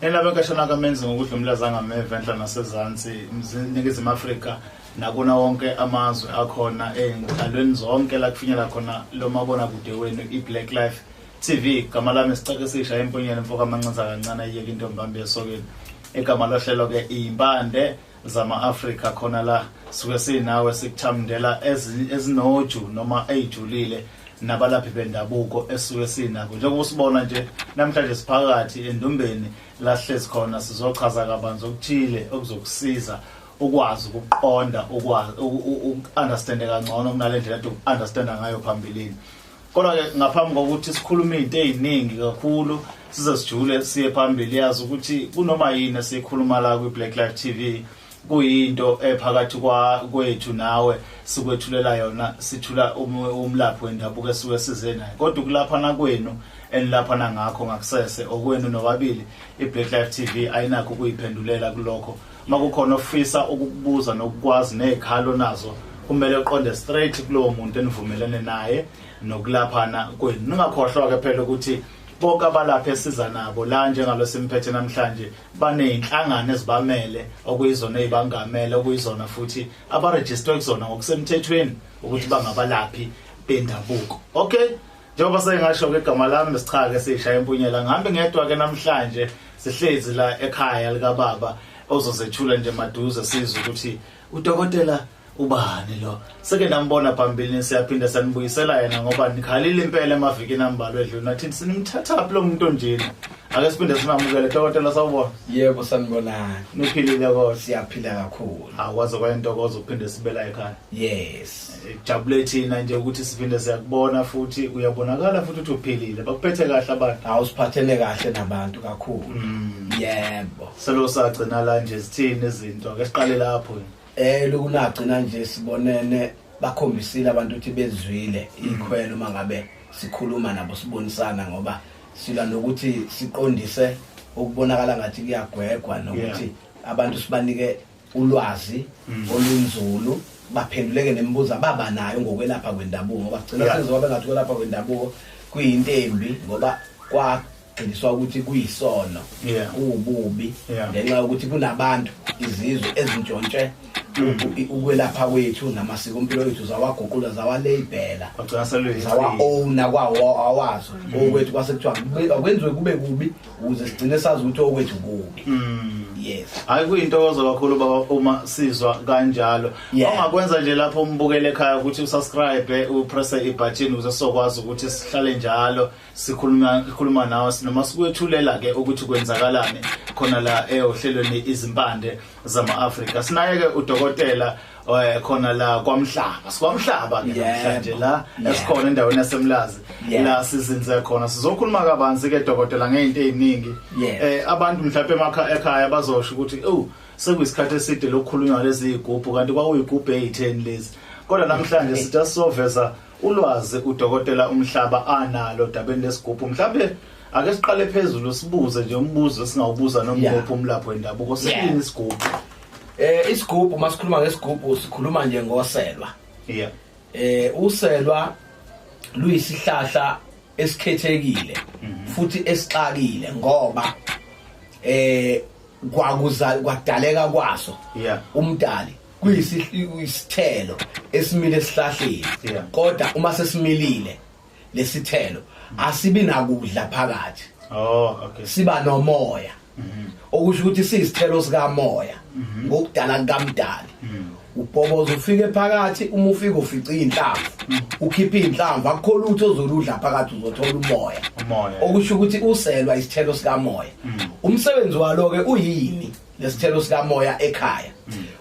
Enlabe kashona kamenzi ngokudla umlaza ngameva enhla nasezantsi iningizimu Afrika nakuna wonke amazwe akhona enhlalweni zonke la kufinyela khona lo mabona kude wenu iBlack Life TV. Gama lami sicakisisha emponyeni mfoka amancinza kancane iyeke intombambi yesokeni. Egama lohlelo ke impande zama Afrika khona la suke sinawe sikuthamndela ezinoju noma ejulile nabalaphi bendabuko esuke sinako. Njengoba usibona nje namhlanje siphakathi endumbeni la hlezi khona sizochaza kabanzi okuthile okuzokusiza ukwazi ukuqonda ukwazi ukunderstand kangcono kunalendlela ethi understanda ngayo phambilini. Kodwa ke ngaphambi kokuthi sikhulume izinto eziningi kakhulu size sijule siye phambili yazi ukuthi kunoma yini esikhuluma la ku Black Life TV kuyinto ephakathi kwethu nawe sikwethulela yona sithula umlaphi wendabuko esuke size naye. Kodwa kulaphana kwenu enilaphana ngakho ngakusese okwenu nobabili iBlack Life TV ayinakho ukuyiphendulela kulokho. Makukhona ofisa ukukubuza nokukwazi nezikhalo nazo kumele uqonde straight kulowo muntu enivumelene naye nokulaphana kwenu. Ningakhohlwa ke phela ukuthi bonke abalaphi esiza nabo la njengalo simphethe namhlanje baneyinhlangano ezibamele okuyizona ezibangamele okuyizona futhi abaregister kuzona ngokusemthethweni ukuthi bangabalaphi bendabuko. Okay, njengoba sengasho ke igama lami sichake sishaya empunyela ngihambe ngedwa ke namhlanje sihlezi la ekhaya lika baba ozozethula nje maduze sizwe ukuthi udokotela ubani lo. Seke nambona phambili siyaphinda sanibuyisela yena ngoba nikhalile impela emavikini ambalwa edlule nathi sinimthatha lo muntu njeni. Ake siphinde simamukele dokotela sawubona. Yebo sanibonani. Niphilile kodwa? Siyaphila kakhulu. Akwazi kwentokozo uphinde sibela ekhaya. Yes. Jabule thina nje ukuthi siphinde siyakubona futhi uyabonakala futhi ukuthi uphilile. Bakuphethe kahle abantu? Awusiphathene kahle nabantu kakhulu. Yebo. Selo sagcina la nje sithini izinto ake siqale lapho. Lokunagcina nje sibonene bakhombisile abantu ukuthi bezwile ikhwelo mangabe sikhuluma nabo sibonisana ngoba sila nokuthi siqondise ukubonakala ngathi kuyagwegwa nokuthi abantu sibanike ulwazi olunzulu baphenduleke nemibuzo ababa nayo ngokwelapha kwendabuko ngoba gcina senzoba bengathi kwelapha kwendabuko kuyinto embi ngoba kwagqiniswa ukuthi kuyisono ububi ngenxa yokuthi kunabantu izizwe ezintshontshe ukwelapha kwethu namasiko impilo yethu zawaguqula zawalabela zawa-owna kwawo awazo okwethu kwase kuthiwa akwenziwe kube kubi ukuze sigcine sazi ukuthi okwethu kubi. Yes. Hayi kuyintokozo kakhulu baba uma sizwa kanjalo. Ongakwenza nje lapho umbukele ekhaya ukuthi usubscribe upress ibutton ukuze sokwazi ukuthi sihlale njalo sikhuluma nawe noma sikwethulela ke ukuthi kwenzakalani khona la ohlelweni izimpande zama Afrika. Sinaye ke udokotela khona la Kwa-Mhlaba. Kwa-Mhlaba ke namhlanje la esikhona endaweni yaseMlazi la sizinze khona sizokhuluma kabanzi ke dokotela ngezinto eziningi. Abantu mhlawumbe ekhaya bazosho ukuthi sekuyisikhathi eside lokukhulunywa lezi igubhu kanti kwakuyigubhu e10 lezi. Kodwa namhlanje sithi soveza ulwazi udokotela uMhlaba analo dabeni lesigubhu. Mhlawumbe ake siqale phezulu sibuze nje umbuzo singawubuza nomgubhu umlaphi wendabuko siyini isigubhu. Isigubhu masikhuluma ngesigubhu sikhuluma nje ngoselwa. Uselwa luyisihlahla esikhethekile futhi esixakile ngoba kwadaleka kwaso umdali kuyisithelo esimile esihlahleni kodwa uma sesimilile lesithelo asibi nakudla phakathi. Siba nomoya okusho ukuthi siyisithelo sikamoya ngokudala kaMdali. Ubhobozo ufike phakathi uma ufika ufica inhlamvu ukhipha inhlamvu akukho lutho ozoludla phakathi uzothola umoya okusho ukuthi uselwa isithelo sikamoya. Umsebenzi walo ke uyini lesithelo sikamoya ekhaya?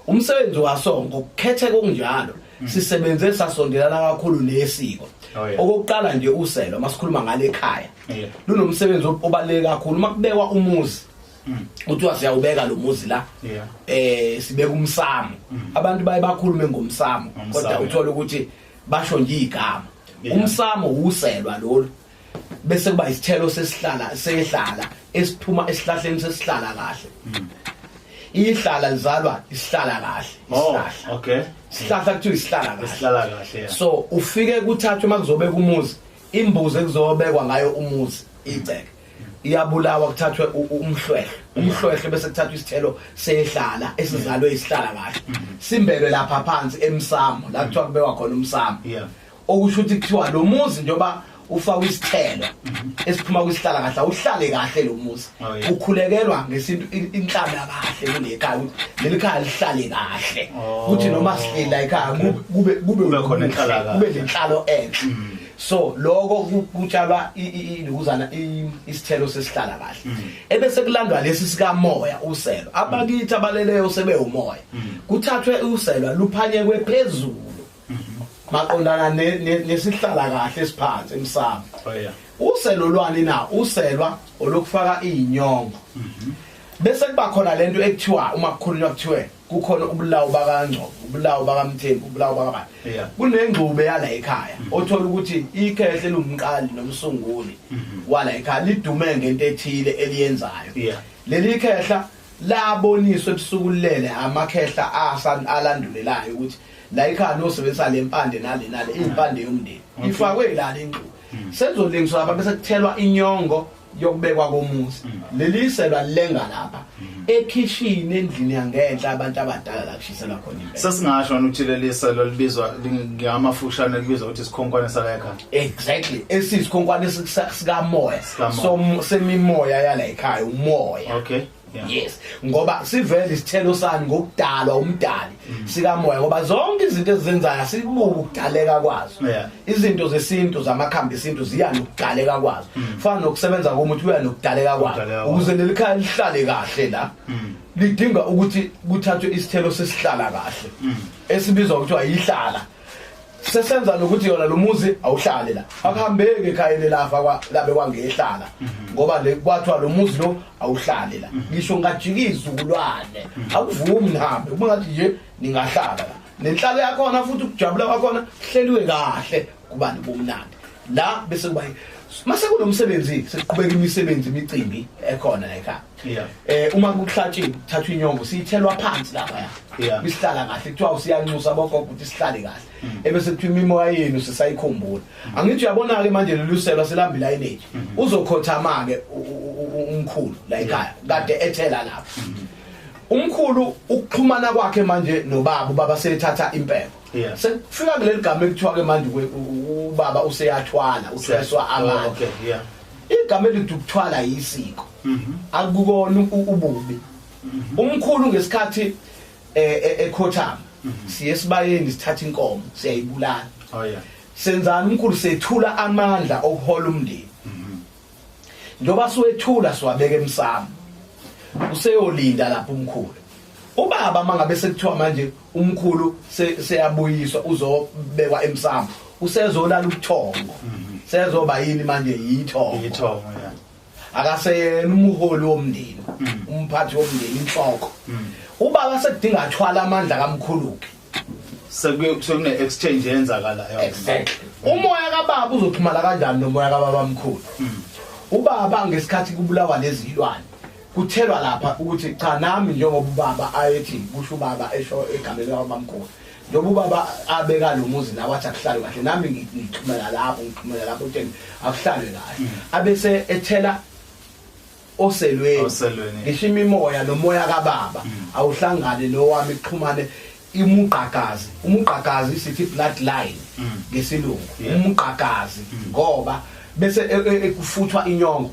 Umsebenzi waso ngokukhetheka okunjalo sisebenze sasondelana kakhulu nesiko. Okokuqala nje uselwa masikhuluma ngale ekhaya lunomsebenzi obaluleke kakhulu makubekwa umuzi uthiwa siyawubeka lo muzi la sibeka umsamo. Abantu baye bakhulume ngomsamo kodwa uthola ukuthi basho nje igama. Umsamo uselwa lo bese kuba isithelo sehlala esiphuma esihlahleni sesihlala kahle. Ihlala lizalwa isihlala kahle isihlahla. Isihlahla kuthiwa isihlala kahle. So ufike kuthathwe makuzobeka umuzi imbuzi ekuzobekwa ngayo umuzi iceke iyabulawa kuthathwe umhlwehle bese kuthathwa isithelo sehlala esizalwe isihlala kahle simbelwe lapha phansi emsamo la kuthiwa kubekwa khona umsamo okusho ukuthi kuthiwa lo muzi njoba ufaka isithelo esiphuma kwisihlala kahle uhlale kahle lo muzi ukhulekelwa ngesinto inhlamba kahle kulekhaya leli khaya lihlale kahle ukuthi noma sihlela ekhaya kube khona inhlala kahle kube lenhlalo enhle so lokho kutshalwa ilukuzana isithelo sesihlala kahle ebese kulandwa lesi sika moya uselo abakithi abaleleyo sebe umoya kuthathwe uselwa luphanyekwe phezulu maqondana nesihlala kahle esiphansi emsamo uselo lwani na uselwa olokufaka inyongo bese kuba khona lento ekuthiwa uma kukhulunywa kuthiwe kukhona ubulawo bakangcobo ubulawo bakamthembu ubulawo bakabani kunengxube yala ekhaya othola ukuthi ikhehle lumqali nomsunguli wala ekhaya lidume ngento ethile eliyenzayo leli khehla laboniswe ebusukulele amakhehla alandulelayo ukuthi la ekhaya nosebenzisa lempande nale impande yomndeni ifakwe la lenxube sezolengiswa lapha bese kuthelwa inyongo yokubekwa komuzi leli selwa lenga lapha ekhishini endlini yangenhla abantu abadala la kushisela khona impela sesingasho ukuthi leli selwa libizwa ngamafushane libizwa ukuthi isikhonkwane sala ekhaya exactly esisikhonkwane sika moya so semimoya yala ekhaya umoya okay yes ngoba sivele isithelo sani ngokudalwa umdali sika moya ngoba zonke izinto ezizenzayo sibuka ukudaleka kwazo izinto zesintu zamakhambi esintu ziya nokudaleka kwazo fana nokusebenza komuntu uya nokudaleka kwazo ukuze lelikhaya lihlale kahle la lidinga ukuthi kuthathwe isithelo sesihlala kahle esibizwa ukuthi ayihlala sesenza nokuthi yona lo muzi awuhlale la akuhambeke ekhayeni lafa labe kwangehlala ngoba le kwathwa lo muzi lo awuhlale la ngisho ngajikiza ukulwane akuvumi nihambe uma ngathi nje ningahlala la nenhlalo yakhona futhi ukujabula kwakhona kuhleliwe kahle kubani bomnandi la bese kuba mase kunomsebenzi sekuqhubeka imisebenzi imicimbi ekhona la ekhaya uma kuhlatshiwe kuthathwa inyongo siyithelwa phansi lapha bisihlala kahle kuthiwa usiyanxusa bogogo ukuthi sihlale kahle ebese kuthiwa imimoya yenu sisayikhumbula angithi uyabona ke manje leluselwa selambila energy uzokhothama ke umkhulu la ekhaya kade ethela lapha umkhulu ukuxhumana kwakhe manje nobaba sethatha impepho sekufika kuleli gama ekuthiwa ke manje ubaba useyathwala useswa amandla igama elithi ukuthwala yisiko akukona ububi umkhulu ngesikhathi ekhothama siye sibayeni sithatha inkomo siyayibulala senzani umkhulu sethula amandla okuhola umndeni njoba siwethula siwabeka emsamo useyolinda lapho umkhulu ubaba mangabe sekuthiwa manje umkhulu seyabuyiswa uzobekwa emsamo usezolala ubuthongo sezoba yini manje yithongo akaseyena umholi womndeni umphathi womndeni inhloko ubaba sekudinga athwala amandla kamkhuluki sekune exchange yenzakalayo exactly umoya kababa uzoxhumana kanjani nomoya kababa mkhulu ubaba ngesikhathi kubulawa lezi ilwane kuthelwa lapha ukuthi cha nami njengoba ubaba ayethi kusho ubaba esho egameni labamkhulu njengoba ubaba abeka lo muzi la wathi akuhlale kahle nami ngixhumela lapho utheni akuhlale kahle abese ethela oselweni ngisho imimoya nomoya kababa awuhlangane nowami ixhumane umuqagazi sithi bloodline ngesilungu umuqagazi ngoba bese ekufuthwa inyongo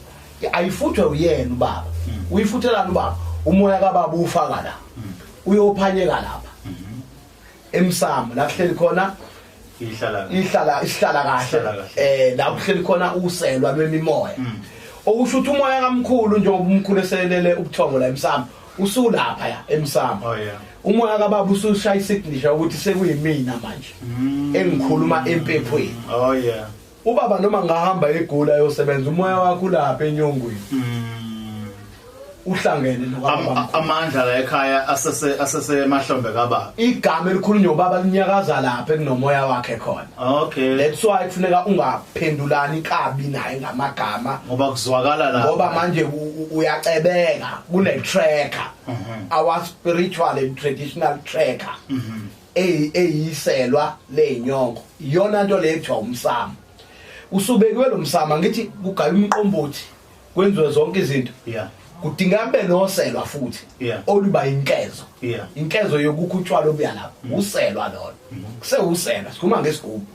ayifuthwe uyena ubaba uyifuthelana ubaba umoya kababa ufaka la uyophanyeka lapha emsamo la kuhleli khona ihlala kahle la kuhleli khona uselwa lwemimoya okusho ukuthi umoya kamkhulu njengoba umkhulu eselele ubuthongo la emsamo usulapha ya emsamo umoya kababa usushaya isignisha ukuthi sekuyimina manje engikhuluma empephweni ubaba noma ngahamba egula yosebenza umoya wakho lapha enyongweni uhlangene nokababa amandla la ekhaya asese mahlombe kababa igama elikhulunywa ubaba linyakaza lapha ekunomoya wakhe khona okay that's why kufuneka ungaphendulani kabi naye ngamagama ngoba kuzwakala la ngoba manje uyacebeka kune tracker our spiritual and traditional tracker eyiselwa lenyongo iyona nto le ekuthiwa umsamo usubekiwe lo msama ngithi kugaya umqombothi kwenziwe zonke izinto kudinga kube noselwa futhi oluba inkezo inkezo yokukhutshwa obuya lapha uselwa lona kusewusela sikhuluma ngesigubhu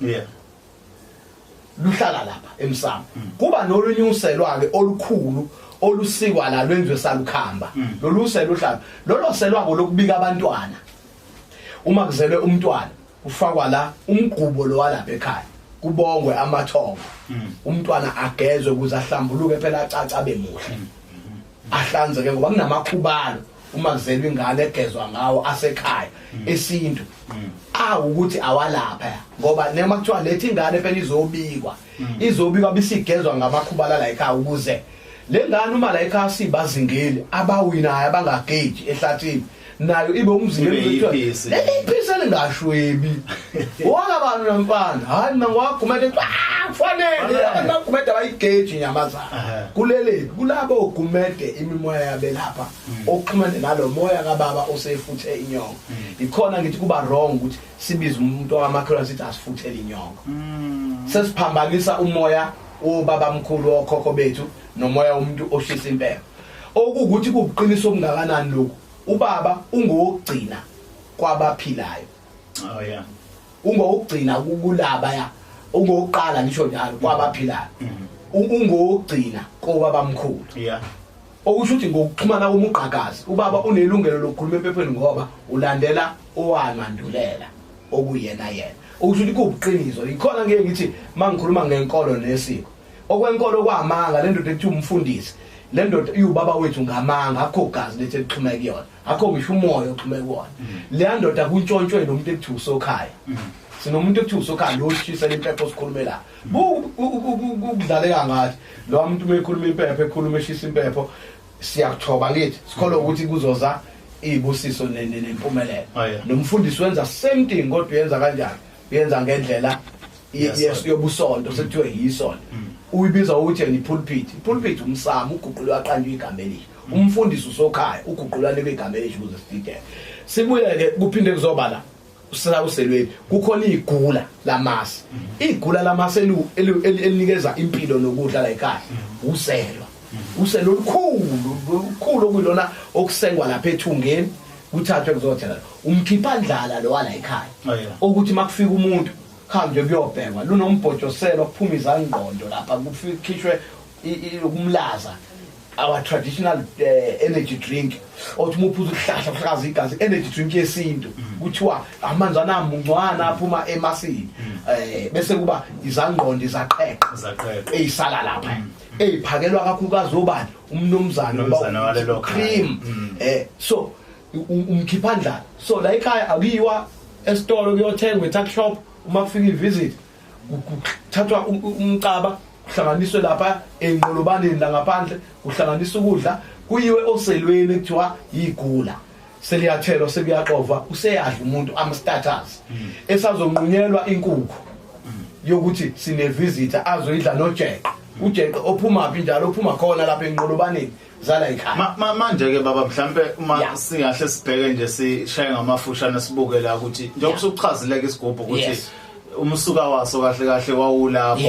luhlala lapha emsamo kuba nolunye uselwa ke olukhulu olusikwa la lwenziwe salukhamba lolu selo uhlala lolo selwa lokubika abantwana uma kuzelwe umntwana ufakwa la umgubo lo walapha ekhaya kubongwe amathongo umntwana agezwe ukuze ahlambuluke phela acaca abe muhle ahlanzeke ngoba kunamakhubalo uma kuzelwe ingane egezwa ngawo asekhaya esintu ukuthi awalapha ngoba noma kuthiwa lethi ingane phela izobikwa bisigezwa ngamakhubala la ekhaya ukuze le ngane uma la ekhaya sibazingeli abawinayo abangageji ehlathini nayo ibe umzingeli wethu lephisa lingashwebi wona abantu namfana hayi mangwagumede kufanele abagumede abayigeji nyamazana kulele kulabo ogumede imimoya yabelapha oxhumene nalo moya kababa osefuthe inyongo ikhona ngithi kuba wrong ukuthi sibize umuntu wamakhola sithi asifuthele inyongo sesiphambanisa umoya obaba mkhulu okhokho bethu nomoya womuntu oshisa impepho okukuthi kubuqiniso obungakanani lokho ubaba ungokugcina kwabaphilayo ungokugcina kulaba ungokuqala ngisho njalo kwabaphilayo ungokugcina kobaba mkhulu okusho ukuthi ngokuxhumana komuqhakazi ubaba unelungelo lokukhuluma empepheni ngoba ulandela owamandulela okuyena okusho ukuthi kubuqiniso ikhona ngeke ngithi mangikhuluma ngenkolo nesiko okwenkolo kwamanga lendoda ethi umfundisi lendoda uyubaba wethu ngamanga akho gazi lethe exhumeke kuyona akho ngisho umoya oxhumeke kuwona le ndoda kuntshontshwe nomuntu ekuthiwa usokhaya sinomuntu ekuthiwa usokhaya lo shisa lempepho sikhulume la ukudlaleka ngathi lo muntu mekhuluma impepho ekhuluma eshisa impepho siyakuthoba ngithi sikholwa ukuthi kuzoza ibusiso nempumelelo nomfundisi wenza same thing kodwa uyenza kanjani uyenza ngendlela yobusonto sekuthiwe yisonto uyibiza ukuthi pulpit umsamo uguqulwa aqanjwe igama elisha umfundisi usokhaya uguqulwa negama elisha ukuze sidide sibuye ke kuphinde kuzoba la uselaselweni kukhona igula lamasi igula lamasi elinikeza impilo nokudla la ekhaya uselo olukhulu okuyilona okusengwa lapha ethungeni kuthathwe kuzothela umkhiphandlala lo wala ekhaya ukuthi makufika umuntu khanje kuyobhekwa lunombhojoselo kuphuma izangqondo lapha kufikhishwe ukumlaza our traditional energy drink othi muphuza ukuhlahla kuhlakaza igazi energy drink yesintu kuthiwa amanzi anamuncwana aphuma emasini bese kuba izangqondo izaqeqe eyisala lapha eyiphakelwa kakhulukazi obani umnumzana walelo cream so umkhiphandlala so la ekhaya akuyiwa esitolo kuyothengwa etuck shop uma kufika ivisit kuthathwa umcaba kuhlanganiswe lapha enqolobaneni la ngaphandle kuhlanganiswa ukudla kuyiwe oselweni ekuthiwa igula seliyathelo sekuyaqova useyadla umuntu ama-starters esazonqunyelwa inkukhu yokuthi sine visitor azoyidla nojeqe ujeqe ophuma phi njalo ophuma khona lapha enqolobaneni zala ekhaya manje ke baba mhlambe uma singahle sibheke nje sishaye ngamafushane sibuke la ukuthi njengoba sokuchazileke isigubhu ukuthi umsuka waso kahle kahle wawulapho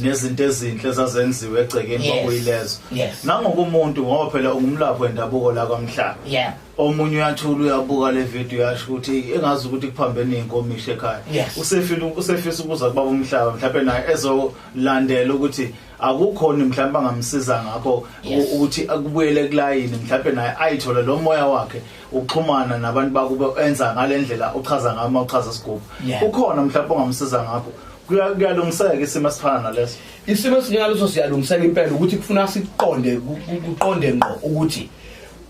nezinto ezinhle zazenziwe egcekeni kwakuyilezo nangokumuntu ngoba phela ungumlapho wendabuko la Kwa-Mhlaba omunye uyathula uyabuka le video yasho ukuthi engazi ukuthi kuphambene inkomisho ekhaya usefisa ukuza kubaba uMhlaba mhlawumbe naye ezolandela ukuthi akukhona mhlawumbe angamsiza ngakho ukuthi akubuyele kulayini mhlawumbe naye ayithola lo moya wakhe ukuxhumana nabantu bakube enza ngalendlela uchaza ngama uchaza isigubhu ukhona mhlawumbe ongamsiza ngakho kuyalungiseka isimo esifana naleso isimo esinyalo siyalungiseka impela ukuthi kufuna siqonde ngqo ukuthi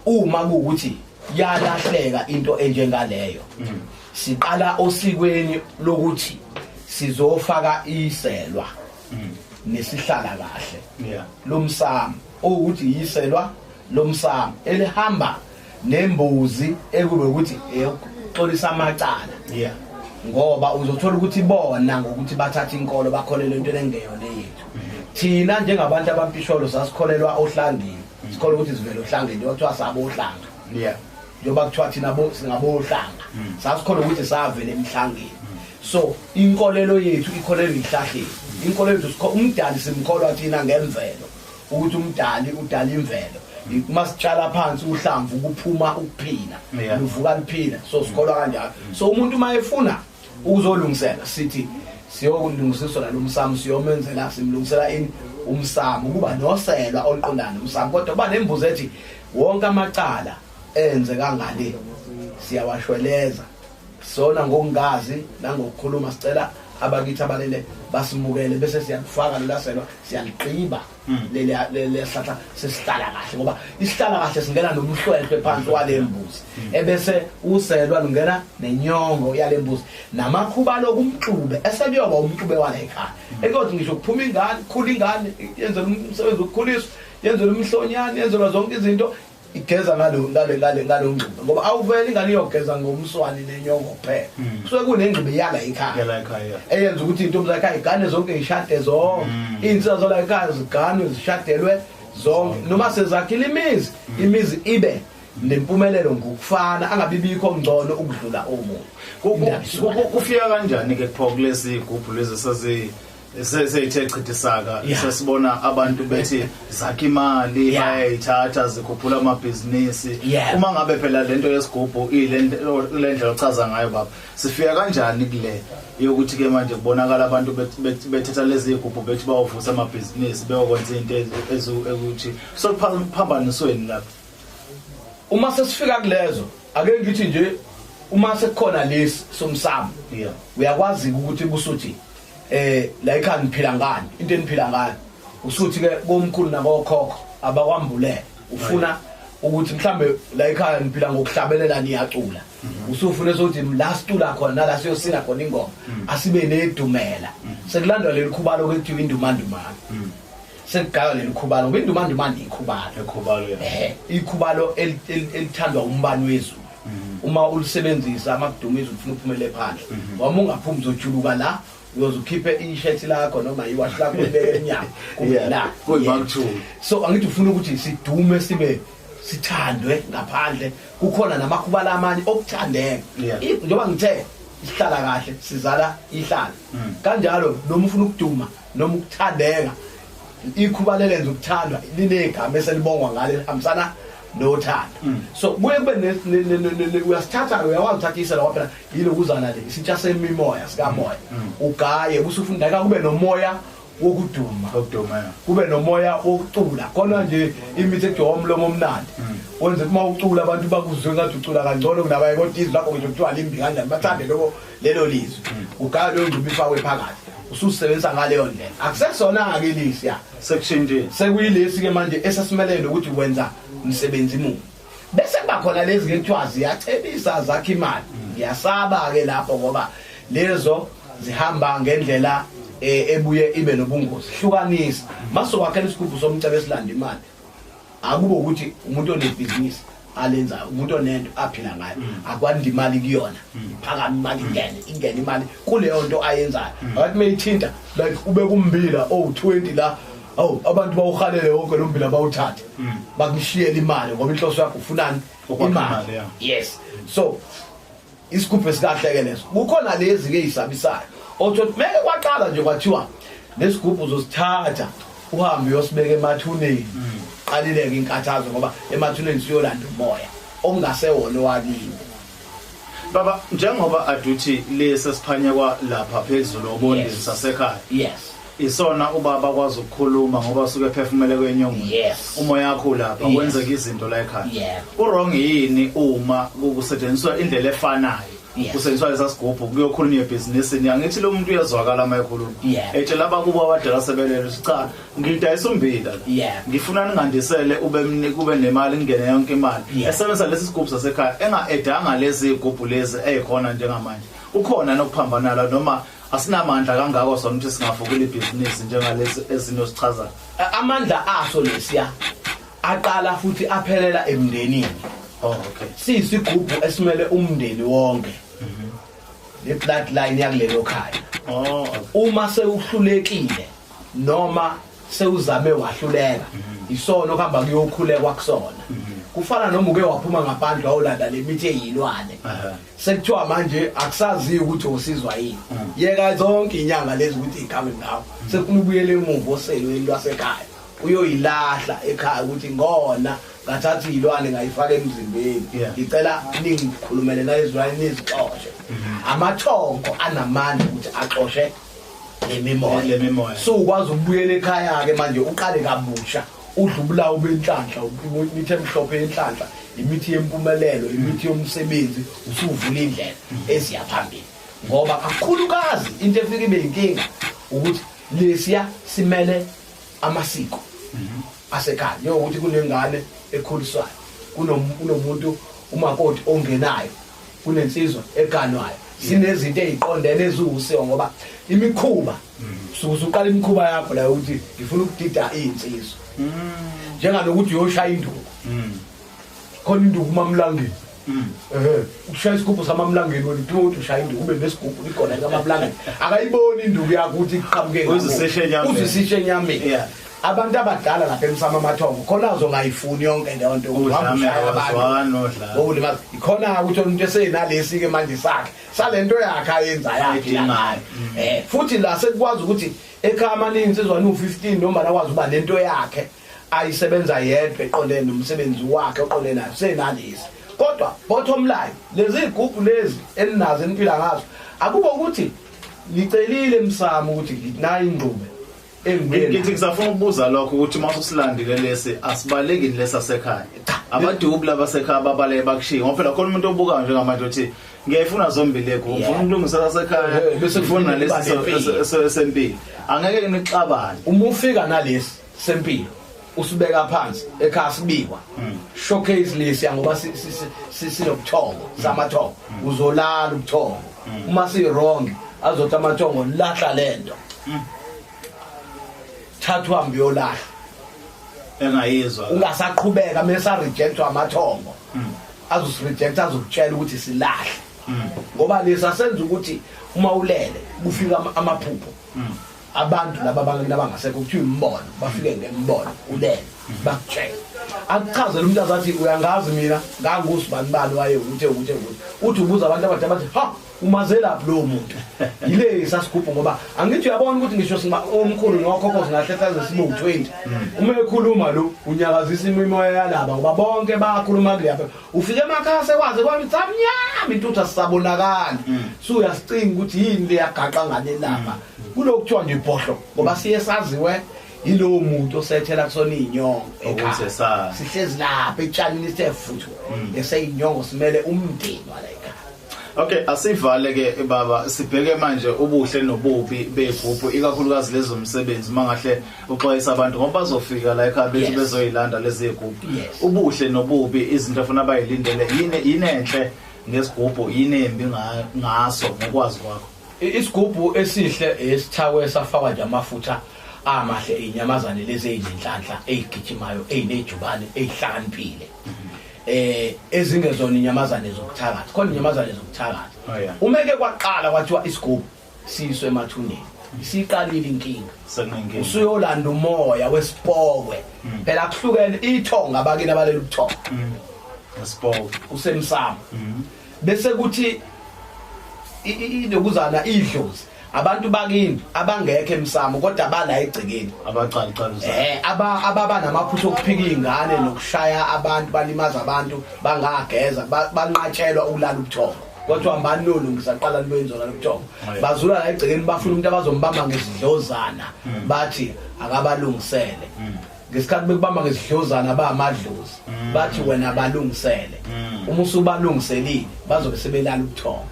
uma kuukuthi yalahleka into enjengaleyo siqala osikweni lokuthi sizofaka iselwa nesihlala kahle lomsamo ukuthi yiselwa lomsamo elihamba nembuzi ekube ukuthi eyoxolisa amacala ngoba uzothola ukuthi bona ngokuthi bathatha inkolo bakholelwe into engeyona yethu thina njengabantu abampisholo sasikholelwa ohlangeni sikholwa ukuthi sivele ohlangeni yothiwa sabo ohlanga njengoba kuthiwa thina singabo ohlanga sasikholwa ukuthi savele emhlangeni so inkolelo yethu ikholelwa ihlahleni inkolelo yethu umdali simkholwa thina ngemvelo ukuthi umdali udala imvelo masitshala phansi uhlamvu kuphuma ukuphila luvuka liphila so sikholwa kanjalo so umuntu mayefuna ukuzolungisela sithi siyokulungisiswa nalomsamo siyomenzela simlungisela umsamo kuba noselwa oliqondana umsamo kodwa kuba nembuzo ethi wonke amacala enze kangale siyawashweleza sona ngokungazi nangokukhuluma sicela abakithi abalele basimukele bese siyakufaka lelaselwa siyaliqiba le sihlatha sesihlala kahle ngoba isihlala kahle singena nomhlwehlwe phansi walembuzi ebese uselwa lungena nenyongo yalembuzi namakhuba lokumxube esebiyoba umxube wala ekhaya enkothi ngisho kuphuma ingane khula ingane yenze umsebenzi ukukhuliswa yenze umhlonyane yenze zonke izinto igeza ngalo ngqube ngoba awuveli ingane iyogeza ngomswani nenyongo kuphela kusuke kunengqube yala ekhaya eyenza ukuthi intombi zakhe igane zonke ishade zonke insizwa zola ekhaya zigane zishadelwe zonke noma sezakhile imizi ibe nempumelelo ngokufana angabibikho ngcono ukudlula omunye kufika kanjani ke kupho kulezi igubhu lezi sesithe chithisaka sesibona abantu bethi zakhe imali bayayithatha zikhuphula amabhizinisi uma ngabe phela lento yesigubhu ilendlela ochaza ngayo baba sifika kanjani kule yokuthi ke manje kubonakala abantu bethetha lezi igubhu bethi bayovusa amabhizinisi beyokwenza into ukuthi sokuphambanisweni lapha uma sesifika kulezo ake ngithi nje uma sekukhona lesi somsamo uyakwazi ukuthi kusuthi la ekhaya niphila ngani into eniphila ngani usuthi ke bomkhulu nabokhokho abakwambulele ufuna ukuthi mhlambe la ekhaya niphila ngokuhlabelela niyacula usufuna ukuthi la sicula khona la siyosina khona ingoma asibe nedumela sekulandwa lelikhubalo kwethiwa indumandumane sekugaywa lelikhubalo indumandumane ikhubalo ikhubalo elithandwa umbani wezulu uma ulisebenzisa amakudumiza ufuna uphumele phandle wama ungaphumi uzojuluka la uyozukhiphe i-shirt lakho noma iwash lakho libeke enyama kubela so angithi ufuna ukuthi sidume sibe sithandwe ngaphandle kukhona namakhubala amanye okuthandeka njengoba ngithe isihlala kahle sizala ihlala kanjalo noma ufuna ukuduma noma ukuthandeka ikhubala lenza ukuthandwa linegama eselibongwa ngale hambisana nothando so buye kube uyasithatha uyakwazi ukuthatha isela waphela yilokuzana le isitsha semimoya sikamoya ugaye busufunda ka kube nomoya wokuduma kube nomoya wokucula khona nje imithi ekujwa umlomo omnandi wenze uma ucula abantu bakuzwe ngathi ucula kangcono kunabaye kodwa izwi lakho nje kuthiwa limbi kanjani bathande lelo lizwi ugaye lo ngcubi ifakwe phakathi ususebenzisa ngaleyo ndlela akusesona akilisi section sekuyilesi ke manje esasimelele ukuthi wenza umsebenzi munye bese kuba khona lezi ke kuthiwa ziyacebisa zakhe imali ngiyasaba ke lapho ngoba lezo zihamba ngendlela ebuye ibe nobungozi hlukanisa masokwakhela isigubhu somcebo esilanda imali akube ukuthi umuntu onebhizinisi alenza umuntu onento aphila ngayo akwandi imali kuyona iphakama imali ingene imali kuleyo nto ayenzayo ngathi mayithinta like ube kumbila 20 la abantu bawuhalele wonke lo mbila bawuthathe bakushiyela imali ngoba inhloso yakho ufunani imali yes so isigubhu esikahleke leso kukhona lezi ke izabisayo othi meke kwaqala nje kwathiwa lesigubhu uzosithatha uhambe uyosibeka emathuneni qalileke inkathazo ngoba emathuneni siyolanda umoya okungasewona wakini baba njengoba aduthi lesi siphanyekwa lapha phezulu obondisi sasekhaya isona ubaba kwazi ukukhuluma ngoba suke ephefumele kwenyongo umoya wakho lapha kwenzeka izinto la ekhaya urong yini uma kusetshenziswa indlela efanayo kusetshenziswa lesasigubhu kuyokhuluma ebhizinisini angithi lo muntu uyezwakala ama ekhuluma etshela abakubo abadala sebelele cha ngidayisa umbila ngifuna ningandisele kube nemali ngene yonke imali esebenzisa lesi sigubhu sasekhaya engaedanga lezi igubhu lezi ezikhona njengamanje ukhona nokuphambana la noma asinamandla kangako sona ukuthi singafukula ibhizinisi njengalezi ezinto sichaza amandla aso lesiya aqala futhi aphelela emndenini siyisigubhu esimele umndeni wonke le bloodline yakulelo khaya uma sewuhlulekile noma sewuzame wahluleka isona okuhamba kuyokhulekwa kusona kufana noma uke waphuma ngaphandle awulanda lemithi eyilwane sekuthiwa manje akusaziyo ukuthi usizwa yini yeka zonke inyanga lezi ukuthi ikhame ngawo sekufuna ubuyele emuva oselweni lwasekhaya uyoyilahla ekhaya ukuthi ngona ngathatha izilwane ngayifaka emzimbeni ngicela ningikhulumele nalezilwane nizixoshe amathongo anamandla ukuthi axoshe le mimoya so ukwazi ukubuyela ekhaya ke manje uqale kabusha udlubulawo benhlanhla imithi emhlophe enhlanhla imithi yempumelelo imithi yomsebenzi usuvula indlela esiya phambili ngoba kakhulukazi into efika ibe inkinga ukuthi lesiya simele amasiko asekhaya njengokuthi kunengane ekhuliswayo kunomuntu umakoti ongenayo kunensizwa eganwayo sinezinto eziqondene eziwusiyo ngoba imikhuba usuqala imikhuba yakho la ukuthi ngifuna ukudida insizwa njengalokuthi uyoshaya induku khona induku mamlangeni ukushaya isigubhu samamlangeni wena uthi ushaya induku ube nesigubhu ikhona kamamlangeni akayiboni induku yakho ukuthi iqhamuke uzisishe enyameni abantu abadala lapha emsama amathongo khona azongayifuni yonke le nto uhamba abantu ikhona ukuthi umuntu esenalesi ke manje sakhe salento yakhe ayenza yakhe futhi la sekwazi ukuthi ekhaya amaningi sezwana u15 noma nakwazi uba lento yakhe ayisebenza yedwa eqondene nomsebenzi wakhe oqondene nayo senalesi kodwa bottom line lezi igubhu lezi eninazo empila ngazo akuba ukuthi nicelile emsamo ukuthi nginayo ingqube ngithi ngisafuna ukubuza lokho ukuthi mase usilandile lesi asibalekini lesasekhaya abadubu labasekhaya babale bakushiya ngoba phela khona umuntu obuka njengamanje uthi ngiyayifuna zombili lekho ufuna ukulungisa lasekhaya bese kufuna nalesi sempilo angeke nixabane uma ufika nalesi sempilo usibeka phansi ekhaya sibikwa showcase lesi ngoba sinobuthongo samathongo uzolala ubuthongo uma si wrong azothi amathongo lahla lento thathu hambe yolahla engayizwa ungasaqhubeka mase reject amathongo azosireject azokutshela ukuthi silahle ngoba lesa senza ukuthi uma ulele kufika amaphupho abantu laba abangasekho kuthiwa imbono bafike ngembono ulele bakutshela akuchazela umuntu azathi uyangazi mina ngangusibani bani waye uthe uthi ubuza abantu abadala bathi ha umazela lo muntu yile sasigubhu ngoba angithi uyabona ukuthi ngisho omkhulu nokhokho singahlehla sibe u20 uma ekhuluma lo unyakazisa imimoya yalaba ngoba bonke bayakhuluma kulapha ufike emakhaya sekwaze kwami tsamnyama intuthu asisabonakala so uyasicinga ukuthi yini le yagaqa ngale lapha kulokuthiwa nje ibhohlo ngoba siye saziwe yilowo muntu osethela kusona inyongo ekhaya sihlezi lapha etshanini sefuthu eseyinyongo simele umndeni wala ekhaya. Okay, asivale ke baba sibheke manje ubuhle nobubi begroup ikakhulukazi lezo umsebenzi mangahle uxwayisa abantu ngoba bazofika la ekhaya bezoyilanda lezi group ubuhle nobubi izinto afuna bayilindele yini enhle ngesigubhu yini embi ngaso ngokwazi kwakho. Isigubhu esihle esithawe safakwa nje amafutha amahle inyamazane lezi ezinhlanhla ezigijimayo ezinejubane ezihlakaniphile ezingezona inyamazane zokuthakatha khona inyamazane zokuthakatha umeke kwaqala kwathiwa isigubhu siswe emathuneni isiqalile inkinga usuyolanda umoya wesipokwe phela kuhlukene ithonga abakini abalela ubuthonga wesipokwe usemsamo bese kuthi idokuzana idlozi abantu bakini abangekho emsamo kodwa bala egcekeni ababa namaphutho okuphika izingane nokushaya abantu balimaza abantu bangageza banqatshelwa ukulala ubuthongo kodwa hambani nolungisa qala libenzona lobuthongo bazula la egcekeni bafuna umuntu abazombamba ngezidlozana bathi akabalungisele ngesikhathi bekubamba ngezidlozana bayamadlozi bathi wena balungisele uma usubalungiselile bazobe sebelala ubuthongo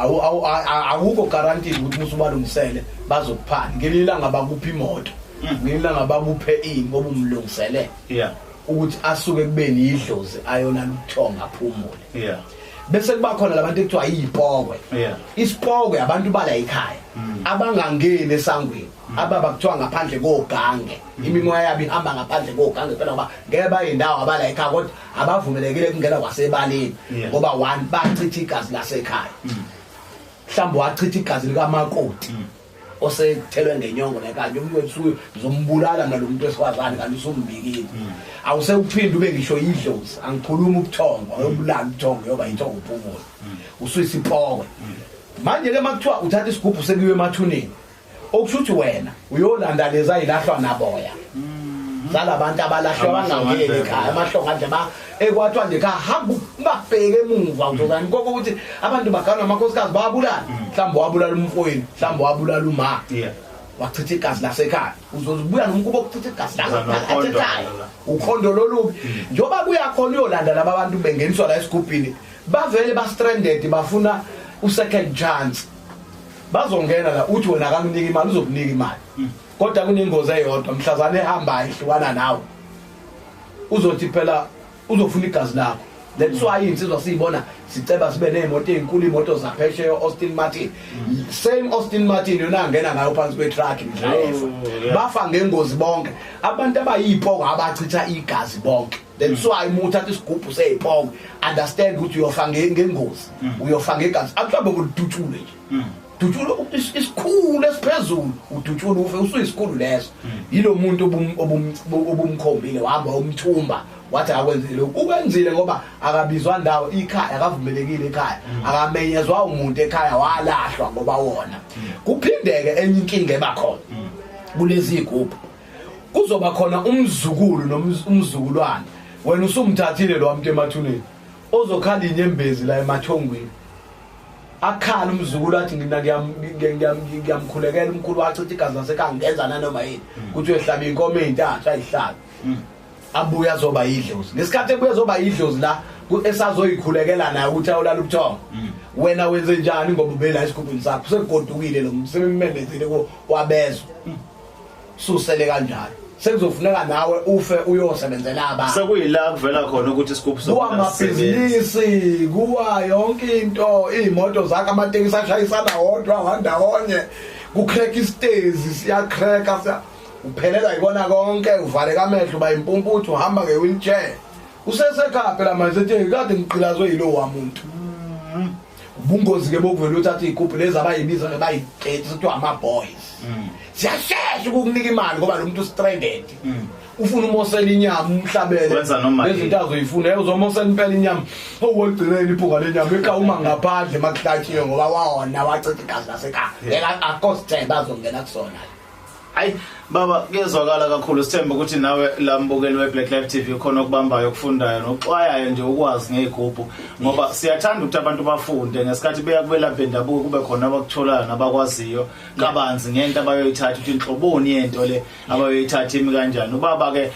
awukho guaranteed ukuthi musubalungisele bazokuphana ngelilanga bakuphi imoto ngelilanga bakuphe ini ngoba umlungisele ukuthi asuke kubeni idlozi ayona luthonga aphumule bese kuba khona labantu ekuthiwa yipokwe isipokwe abantu bala ekhaya abangangeni esangweni ababa kuthiwa ngaphandle kogange imimoya yabo ihamba ngaphandle kogange phela ngoba ngeke bayindawo abala ekhaya kodwa abavumelekile ukungena kwasebaleni ngoba one bachitha igazi lasekhaya mhlawumbe wachitha igazi likamakoti osethelwe ngenyongo nekanje umntwe uzombulala nalomuntu wesifazane kanti usumbikile awusekuphinde ube ngisho idlozi angikhuluma ubuthongo ayobulala ubuthongo yoba inthongo uphumula usuyisipokwe manje ke makuthiwa uthatha isigubhu sekuyiwe emathuneni okushuthi wena uyolanda leza ilahlwa naboya zalabantu abalahlwa bangangeni ekhaya amahlonga nje ekwathiwa nje hamba ungabheke emuva uzokani konke ukuthi abantu bagana amakhosikazi bayabulala mhlawumbe wabulala umfowenu mhlawumbe wabulala uma wachitha igazi lasekhaya uzobuya nomkubo okuchitha igazi lasekhaya ukhondo lolubi njoba kuyakhona uyolanda laba bantu bengeniswa la esigubhini bavele ba stranded bafuna second chance bazongena la uthi wena akamnika imali uzokunika imali kodwa kunengozi eyodwa mhlazane ehamba ihlukana nawe uzothi phela uzofuna igazi lakho that's why insizwa siyibona siceba sibe neemoto ezinkulu imoto zaphesheya Austin Martin same Austin Martin yona ngena ngayo phansi kwe-truck driver bafa ngengozi bonke abantu abayiphoko abachitha igazi bonke that's why uthatha isigubhu seyiphoko understand ukuthi uyofa ngengozi uyofa ngegazi akuhlambe ngudutshule nje dutshule isikhulu esiphezulu udutshule ufe usuyisikhulu leso yilo muntu obumkhombile wahamba umthumba wathi akwenzile ukwenzile ngoba akabizwa ndawo ikhaya akavumelekile ekhaya akamenyezwa umuntu ekhaya walahlwa ngoba wona kuphindeke enye inkinga ebakhona kulezi igubhu kuzoba khona umzukulu nomzukulwane wena usumthathile lo muntu emathuneni ozokhala inyembezi la emathongweni akhala umzukulu athi ngina ngiyamkhulekela umkhulu wachitha igazi lasekhaya ngenza nanoma yini kuthi uyehlaba inkomo ezintathu ayihlaba abuya zoba idlozi ngesikhathi ebuya zoba idlozi la esazoyikhulekela naye ukuthi awulala ubuthongo wena wenze njani ngoba ubela isigubhini sakho sekugodukile lo msememezile wabezwa susele kanjalo sekuzofuneka nawe ufe uyosebenzela abantu sekuyila kuvela khona ukuthi isigubhu sokusebenza kuwa yonke into imoto zakhe amatekisi ashayisana wodwa wandawonye kucrack istezi siyacracka uphelela ibona konke uvaleka amehlo bayimpumputhu uhamba ngewheelchair usesekhaya phela manje sethi kade ngiqilazwe yilo wamuntu ubungozi ke bokuvela uthatha igubhu lezi abayibiza bayi30 kuthiwa ama boys siyashesha ukukunika imali ngoba lo muntu stranded ufuna umosela inyama umhlabele lezinto azoyifuna uzomosela impela inyama owegcinela iphunga lenyama ekhaya uma ngaphandle makuhlatshiwe ngoba wawona wachitha igazi lasekhaya akosithemba bazongena kusona. Hayi baba kuyezwakala kakhulu sithemba ukuthi nawe lambukeli weBlack Life TV khona okubambayo okufundayo noxwayayo nje ukwazi ngegubhu ngoba siyathanda ukuthi abantu bafunde ngesikhathi beya kubela bendabuko kube khona abakutholayo nabakwaziyo kabanzi ngento abayoyithatha ukuthi inhloboni yento le abayoyithatha imi kanjani ubaba ke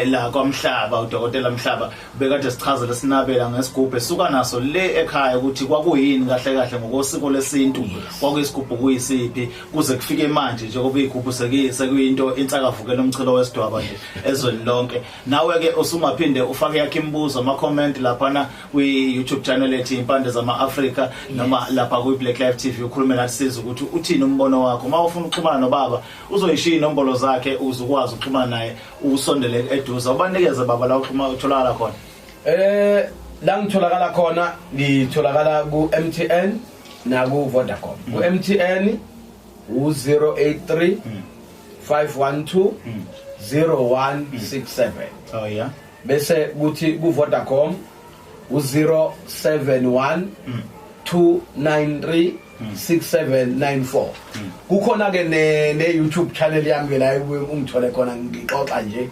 la Kwa-Mhlaba udokotela Mhlaba bekade sichazela sinabela ngesigubhu esuka naso le ekhaya ukuthi kwakuyini kahle kahle ngokosiko lesintu kwakuyisigubhu kuyisiphi kuze kufike manje njengoba igubhu sekuyinto insakavukela umchilo wesidwaba nje ezweni lonke nawe ke usumaphinde ufake yakhe imibuzo ama comment lapha kwi YouTube channel ethi impande zama Africa noma lapha kwi Black Life TV ukhulume nathi siza ukuthi uthini umbono wakho uma ufuna ukuxhumana nobaba uzoyishiya inombolo zakhe uzukwazi ukuxhumana naye usondele eduze ubanikeze baba la utholakala khona la ngitholakala khona ngitholakala ku MTN na ku Vodacom ku MTN u083 512 0167 oh yeah bese kuthi ku Vodacom u071 293 6794 kukhona ke ne YouTube channel yami la ungithole khona ngixoxa nje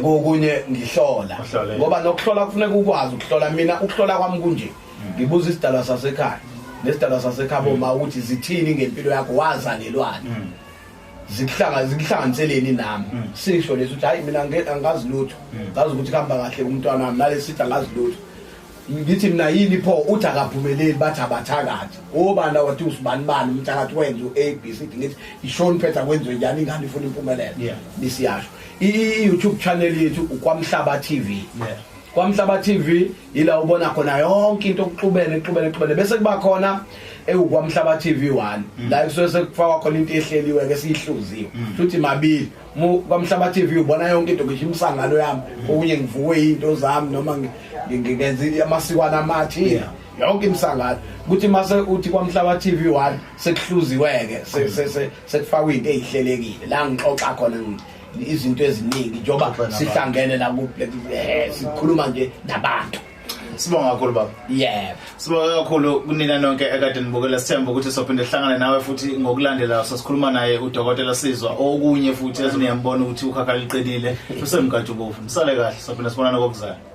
kokunye ngihlola ngoba nokuhlola kufuneka ukwazi ukuhlola mina ukuhlola kwami kunje ngibuza isidalwa sasekhaya nesidalwa sasekhaya boma ukuthi zithini ngempilo yakho wazalelwana zikuhlanganiseleni nami sisho leso ukuthi hayi mina angazi lutho ngazi ukuthi kuhamba kahle umntwana wami nalesithi angazi lutho ngithi mina yini pho uthi akaphumeleli bathi abathakathi obanda wathi usibani bani umthakathi wenza uABC ngithi ishoni phetha kwenziwe njani ingane ifuna impumelelo bisiyasho iYouTube channel yethu uKwa-Mhlaba TV Kwa-Mhlaba TV ila ubona khona yonke into okuxubene bese kuba khona Kwa-Mhlaba TV 1 la kusuke kufakwa khona into ehleliwe ke sihluziwe futhi mabili Kwa-Mhlaba TV ubona yonke into ngisho imsangalo yami okunye ngivuke into zami noma ngingenza amasikwana amathi yonke imsangalo ukuthi mase uthi Kwa-Mhlaba TV 1 sekuhluziweke sekufakwa into ezihlelekile la ngixoxa khona izinto eziningi njoba sihlangene la ku sikhuluma nje nabantu Sibonga kakhulu baba. Yebo. Sibonga kakhulu kunina nonke ekade nibukela Sithemba ukuthi sophinde sihlangane nawe futhi ngokulandela sasikhuluma naye uDokotela Sizwa okunye futhi eziniyambona ukuthi ukhakha liqinile usemgatshubovu. Nisale kahle sophinde sibonana kokuzayo.